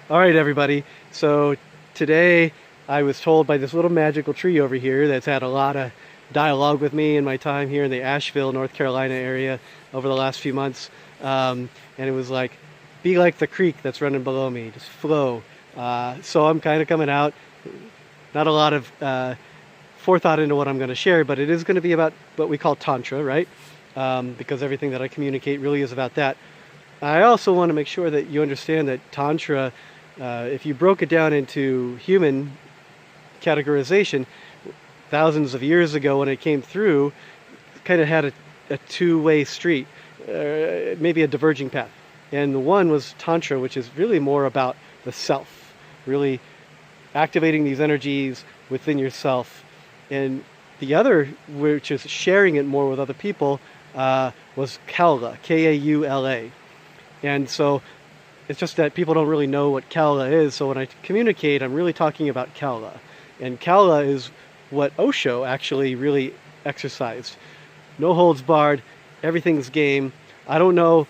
All right, everybody. So today I was told by this little magical tree over here that's had a lot of dialogue with me in my time here in the Asheville, North Carolina area over the last few months. And it was like, be like the creek that's running below me, just flow. So I'm kind of coming out. Not a lot of forethought into what I'm going to share, but it is going to be about what we call Tantra, right? Because everything that I communicate really is about that. I also want to make sure that you understand that Tantra, if you broke it down into human categorization, thousands of years ago when it came through, kind of had a two-way street, maybe a diverging path. And the one was Tantra, which is really more about the self, really activating these energies within yourself. And the other, which is sharing it more with other people, was Kaula, Kaula. And so it's just that people don't really know what Kaula is. So when I communicate, I'm really talking about Kaula. And Kaula is what Osho actually really exercised. No holds barred, everything's game. I don't know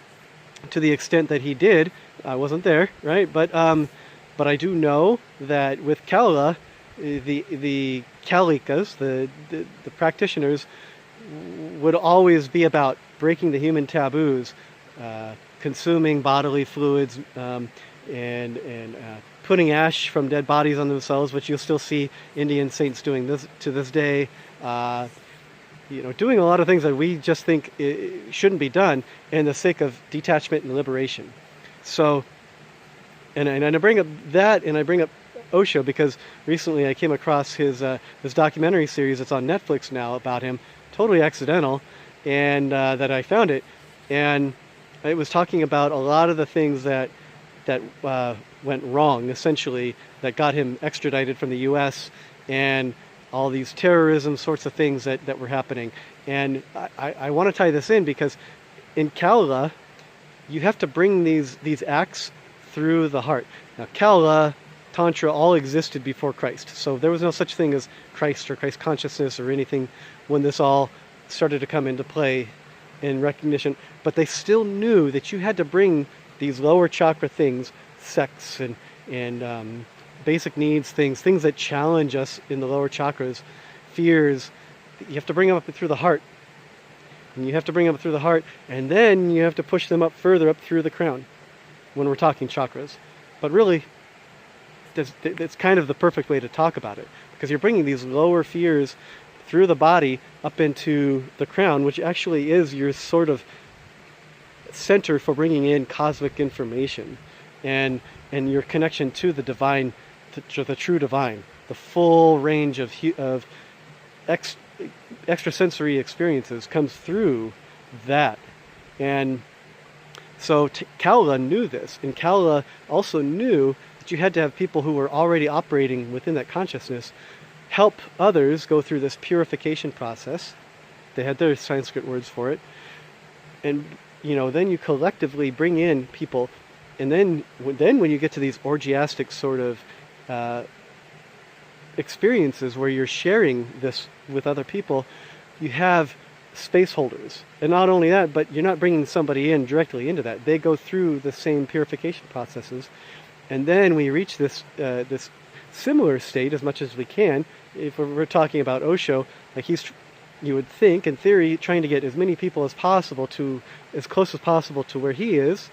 to the extent that he did. I wasn't there, right? But I do know that with Kaula, the Kaulikas, the practitioners, would always be about breaking the human taboos, consuming bodily fluids, and putting ash from dead bodies on themselves, which you'll still see Indian saints doing this to this day. Doing a lot of things that we just think shouldn't be done in the sake of detachment and liberation. So, and I bring up that, and I bring up Osho because recently I came across his documentary series that's on Netflix now about him, totally accidental, and that I found it, and it was talking about a lot of the things that went wrong, essentially, that got him extradited from the U.S. and all these terrorism sorts of things that were happening. And I want to tie this in because in Kaula, you have to bring these acts through the heart. Now, Kaula, Tantra all existed before Christ. So there was no such thing as Christ or Christ consciousness or anything when this all started to come into play in recognition. But they still knew that you had to bring these lower chakra things, sex and basic needs, things that challenge us in the lower chakras, fears. You have to bring them up through the heart. And you have to bring them up through the heart, and then you have to push them up further up through the crown when we're talking chakras. But really, it's kind of the perfect way to talk about it, because you're bringing these lower fears through the body up into the crown, which actually is your sort of center for bringing in cosmic information and your connection to the divine, to the true divine, the full range of extrasensory experiences comes through that. And so Kaula knew this, and Kaula also knew that you had to have people who were already operating within that consciousness help others go through this purification process. They had their Sanskrit words for it. And then you collectively bring in people, and then when you get to these orgiastic sort of experiences where you're sharing this with other people, you have space holders. And not only that, but you're not bringing somebody in directly into that. They go through the same purification processes. And then we reach this similar state as much as we can. If we're talking about Osho, like you would think, in theory, trying to get as many people as possible as close as possible to where he is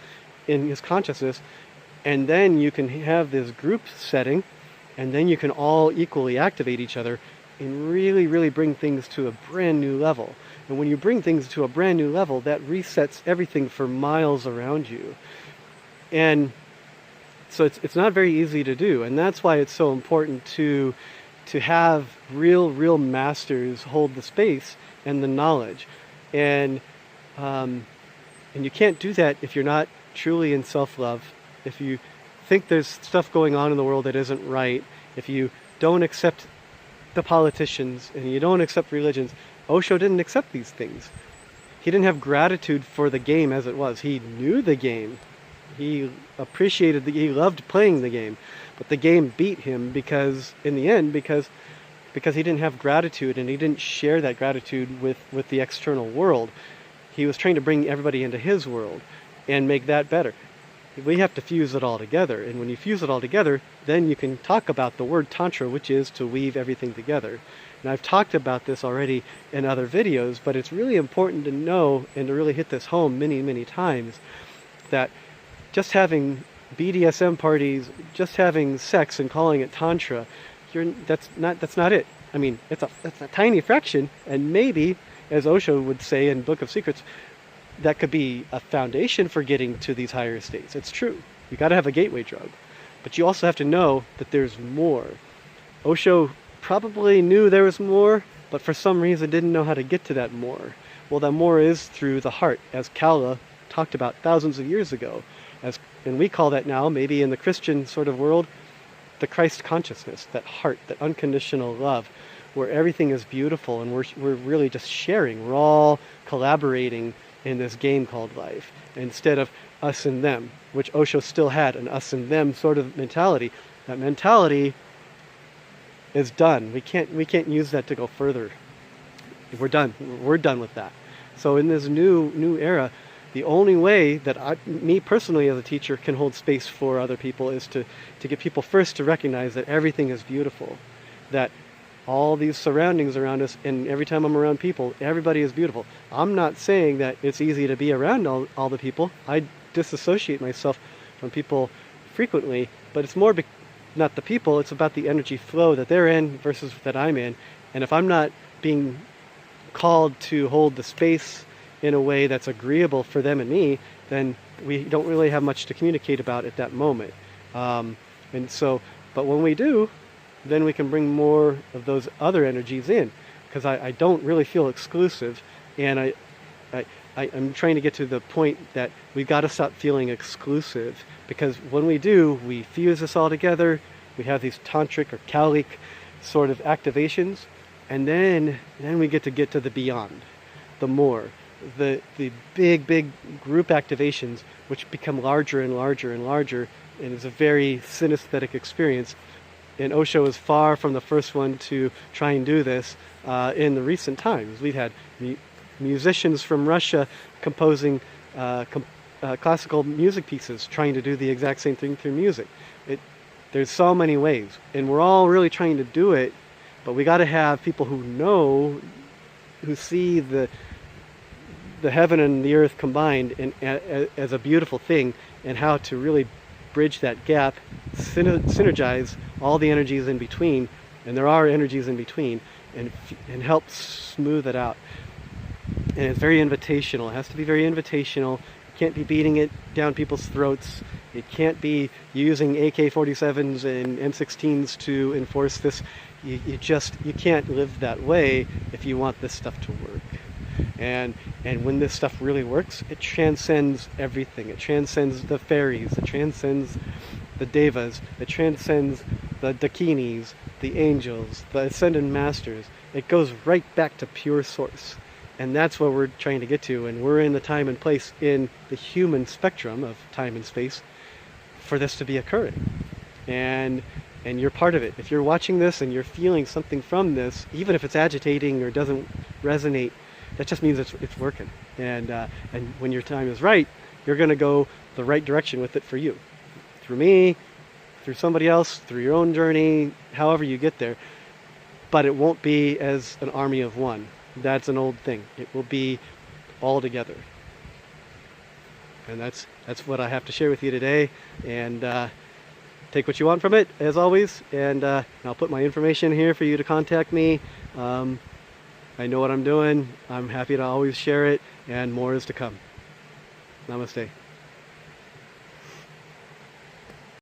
in his consciousness, and then you can have this group setting, and then you can all equally activate each other and really, really bring things to a brand new level. And when you bring things to a brand new level, that resets everything for miles around you. And so it's not very easy to do, and that's why it's so important to have real masters hold the space and the knowledge. And you can't do that if you're not truly in self-love, if you think there's stuff going on in the world that isn't right, if you don't accept the politicians and you don't accept religions. Osho didn't accept these things. He didn't have gratitude for the game as it was. He knew the game. He appreciated he loved playing the game. But the game beat him because he didn't have gratitude, and he didn't share that gratitude with the external world. He was trying to bring everybody into his world and make that better. we have to fuse it all together. And when you fuse it all together, then you can talk about the word Tantra, which is to weave everything together. And I've talked about this already in other videos, but it's really important to know and to really hit this home many, many times, that just having BDSM parties, just having sex and calling it Tantra, that's not it. I mean, that's a tiny fraction, and maybe, as Osho would say in Book of Secrets, that could be a foundation for getting to these higher states. It's true. You got to have a gateway drug, but you also have to know that there's more. Osho probably knew there was more, but for some reason didn't know how to get to that more. Well, that more is through the heart, as Kaula talked about thousands of years ago. And we call that now, maybe in the Christian sort of world, the Christ consciousness, that heart, that unconditional love, where everything is beautiful and we're really just sharing. We're all collaborating in this game called life, instead of us and them, which Osho still had, an us and them sort of mentality. That mentality is done. We can't use that to go further. We're done. We're done with that. So in this new era, the only way that me personally as a teacher can hold space for other people is to get people first to recognize that everything is beautiful, that all these surroundings around us, and every time I'm around people, everybody is beautiful. I'm not saying that it's easy to be around all the people. I disassociate myself from people frequently, but it's more not the people, it's about the energy flow that they're in versus that I'm in. And if I'm not being called to hold the space in a way that's agreeable for them and me, then we don't really have much to communicate about at that moment. But when we do, then we can bring more of those other energies in, because I don't really feel exclusive, and I'm trying to get to the point that we've got to stop feeling exclusive, because when we do, we fuse this all together, we have these tantric or Kaulic sort of activations, and then we get to the beyond, the more, the big group activations, which become larger and larger and larger, and it's a very synesthetic experience. And Osho is far from the first one to try and do this in the recent times. We've had musicians from Russia composing classical music pieces, trying to do the exact same thing through music. There's so many ways, and we're all really trying to do it, but we got to have people who know, who see the heaven and the earth combined as a beautiful thing, and how to really bridge that gap, synergize all the energies in between, and there are energies in between, and help smooth it out. And it's very invitational. It has to be very invitational. You can't be beating it down people's throats. It can't be using AK-47s and M16s to enforce this. You can't live that way if you want this stuff to work. And when this stuff really works, it transcends everything. It transcends the fairies. It transcends the devas. It transcends the dakinis, the angels, the ascended masters. It goes right back to pure source. And that's what we're trying to get to. And we're in the time and place in the human spectrum of time and space for this to be occurring. And you're part of it. If you're watching this and you're feeling something from this, even if it's agitating or doesn't resonate, that just means it's working. And when your time is right, you're going to go the right direction with it for you. Through me, through somebody else, through your own journey, however you get there. But it won't be as an army of one. That's an old thing. It will be all together. And that's what I have to share with you today. And take what you want from it, as always. And I'll put my information here for you to contact me. I know what I'm doing. I'm happy to always share it, and more is to come. Namaste.